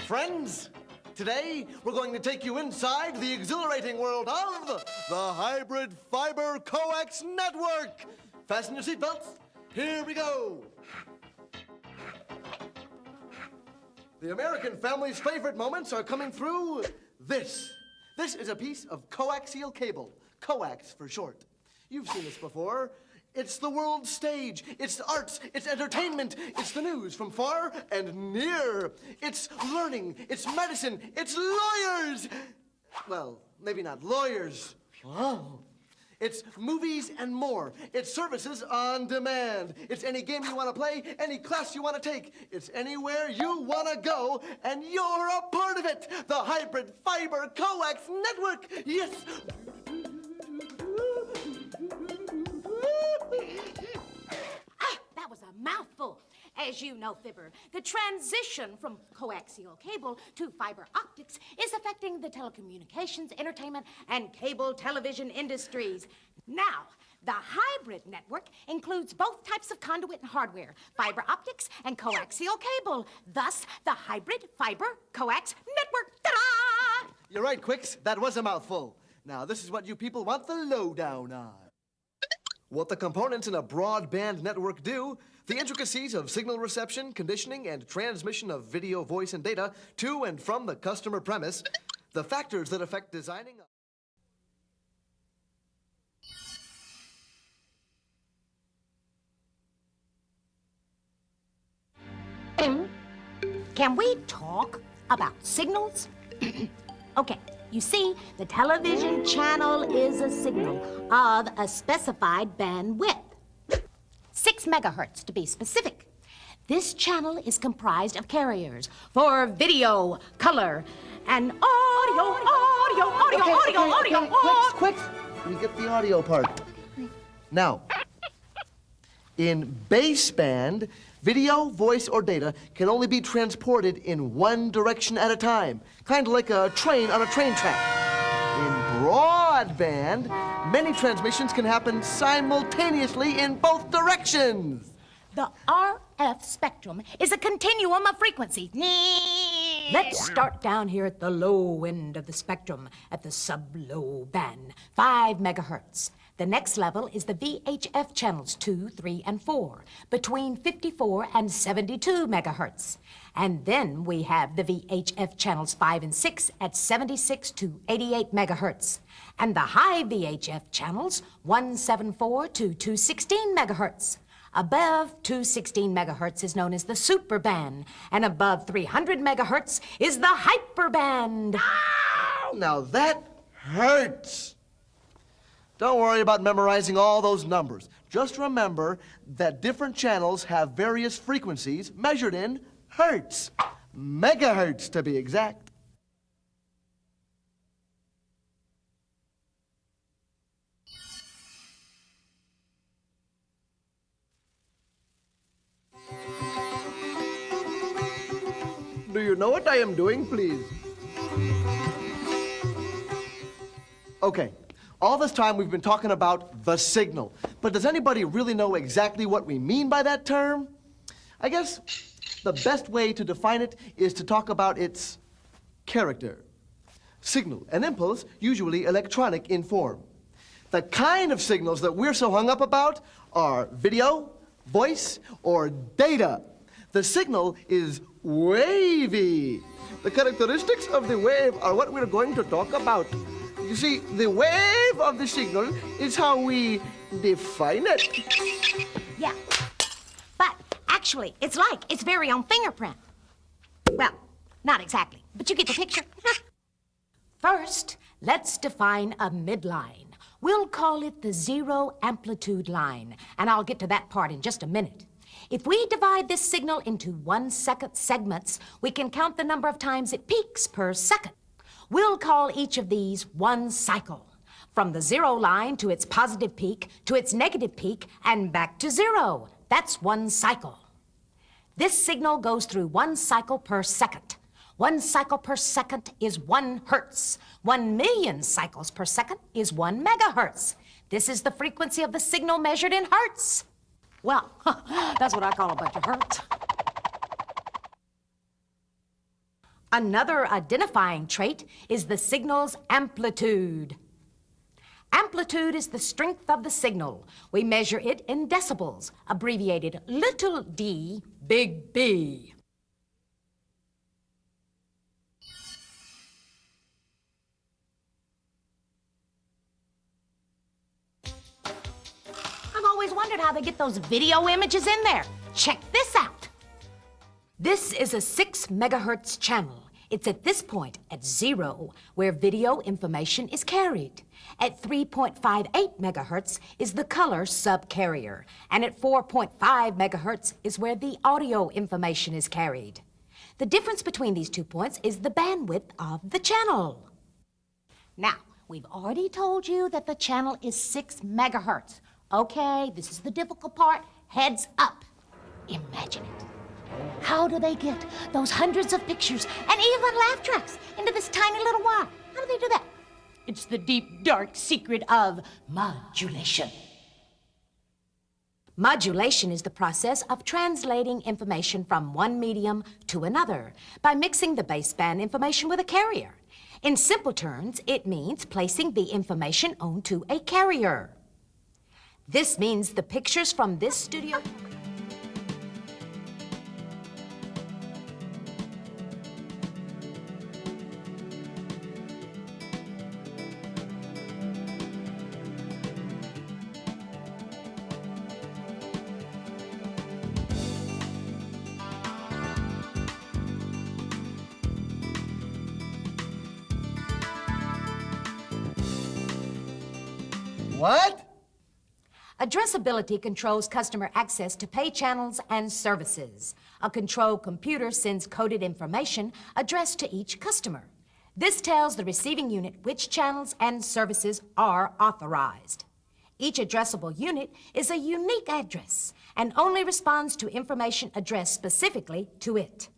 Friends, today we're going to take you inside the exhilarating world of the Hybrid Fiber Coax Network. Fasten your seatbelts. Here we go. The American family's favorite moments are coming through this. This is a piece of coaxial cable, coax for short. You've seen this before. It's the world stage. It's the arts. It's entertainment. It's the news from far and near. It's learning. It's medicine. It's lawyers. Well, maybe not lawyers. Oh. It's movies and more. It's services on demand. It's any game you want to play, any class you want to take. It's anywhere you want to go, and you're a part of it. The Hybrid Fiber Coax Network. Yes. That was a mouthful. As you know, Fibber, the transition from coaxial cable to fiber optics is affecting the telecommunications, entertainment, and cable television industries. Now, the hybrid network includes both types of conduit and hardware, fiber optics and coaxial cable. Thus, the Hybrid Fiber Coax Network. Ta-da! You're right, Quix. That was a mouthful. Now, this is what you people want the lowdown on. What the components in a broadband network do, the intricacies of signal reception, conditioning, and transmission of video, voice, and data to and from the customer premise, the factors that affect designing. Can we talk about signals? Okay. You see, the television channel is a signal of a specified bandwidth. 6 megahertz, to be specific. This channel is comprised of carriers for video, color, and audio. Quick, we get the audio part. Now, in baseband, video, voice, or data can only be transported in one direction at a time, kind of like a train on a train track. In broadband, many transmissions can happen simultaneously in both directions. The RF spectrum is a continuum of frequency. Let's start down here at the low end of the spectrum, at the sub-low band, 5 megahertz. The next level is the VHF channels 2, 3, and 4, between 54 and 72 megahertz. And then we have the VHF channels 5 and 6 at 76 to 88 megahertz. And the high VHF channels 174 to 216 megahertz. Above 216 megahertz is known as the super band, and above 300 megahertz is the hyper band. Ow! Now that hurts. Don't worry about memorizing all those numbers. Just remember that different channels have various frequencies measured in hertz. Megahertz, to be exact. Do you know what I am doing, please? Okay. All this time we've been talking about the signal. But does anybody really know exactly what we mean by that term? I guess the best way to define it is to talk about its character. Signal and impulse, usually electronic in form. The kind of signals that we're so hung up about are video, voice, or data. The signal is wavy. The characteristics of the wave are what we're going to talk about. You see, the wave of the signal is how we define it. Yeah, but actually, it's very on fingerprint. Well, not exactly, but you get the picture. First, let's define a midline. We'll call it the zero amplitude line, and I'll get to that part in just a minute. If we divide this signal into 1 second segments, we can count the number of times it peaks per second. We'll call each of these one cycle, from the zero line to its positive peak, to its negative peak, and back to zero. That's one cycle. This signal goes through 1 cycle per second. 1 cycle per second is 1 hertz. 1 million cycles per second is 1 megahertz. This is the frequency of the signal measured in hertz. Well, that's what I call a bunch of hertz. Another identifying trait is the signal's amplitude. Amplitude is the strength of the signal. We measure it in decibels, abbreviated little d, big B. I've always wondered how they get those video images in there. Check this out. This is a 6 megahertz channel. It's at this point, at 0, where video information is carried. At 3.58 megahertz is the color subcarrier, and at 4.5 megahertz is where the audio information is carried. The difference between these 2 points is the bandwidth of the channel. Now, we've already told you that the channel is 6 megahertz. Okay, this is the difficult part. Heads up. Imagine it. How do they get those hundreds of pictures and even laugh tracks into this tiny little wire? How do they do that? It's the deep, dark secret of modulation. Modulation is the process of translating information from one medium to another by mixing the baseband information with a carrier. In simple terms, it means placing the information onto a carrier. This means the pictures from this studio... What? Addressability controls customer access to pay channels and services. A control computer sends coded information addressed to each customer. This tells the receiving unit which channels and services are authorized. Each addressable unit is a unique address and only responds to information addressed specifically to it.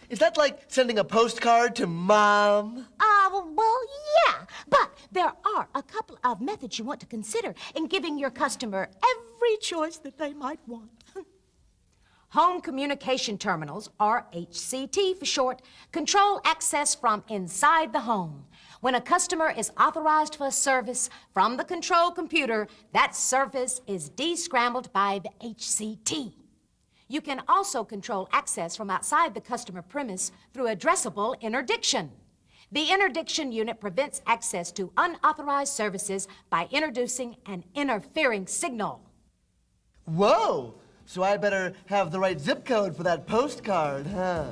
Is that like sending a postcard to Mom? Well, yeah, but there are a couple of methods you want to consider in giving your customer every choice that they might want. Home communication terminals, or HCT for short, control access from inside the home. When a customer is authorized for a service from the control computer, that service is descrambled by the HCT. You can also control access from outside the customer premise through addressable interdiction. The interdiction unit prevents access to unauthorized services by introducing an interfering signal. Whoa! So I better have the right zip code for that postcard, huh?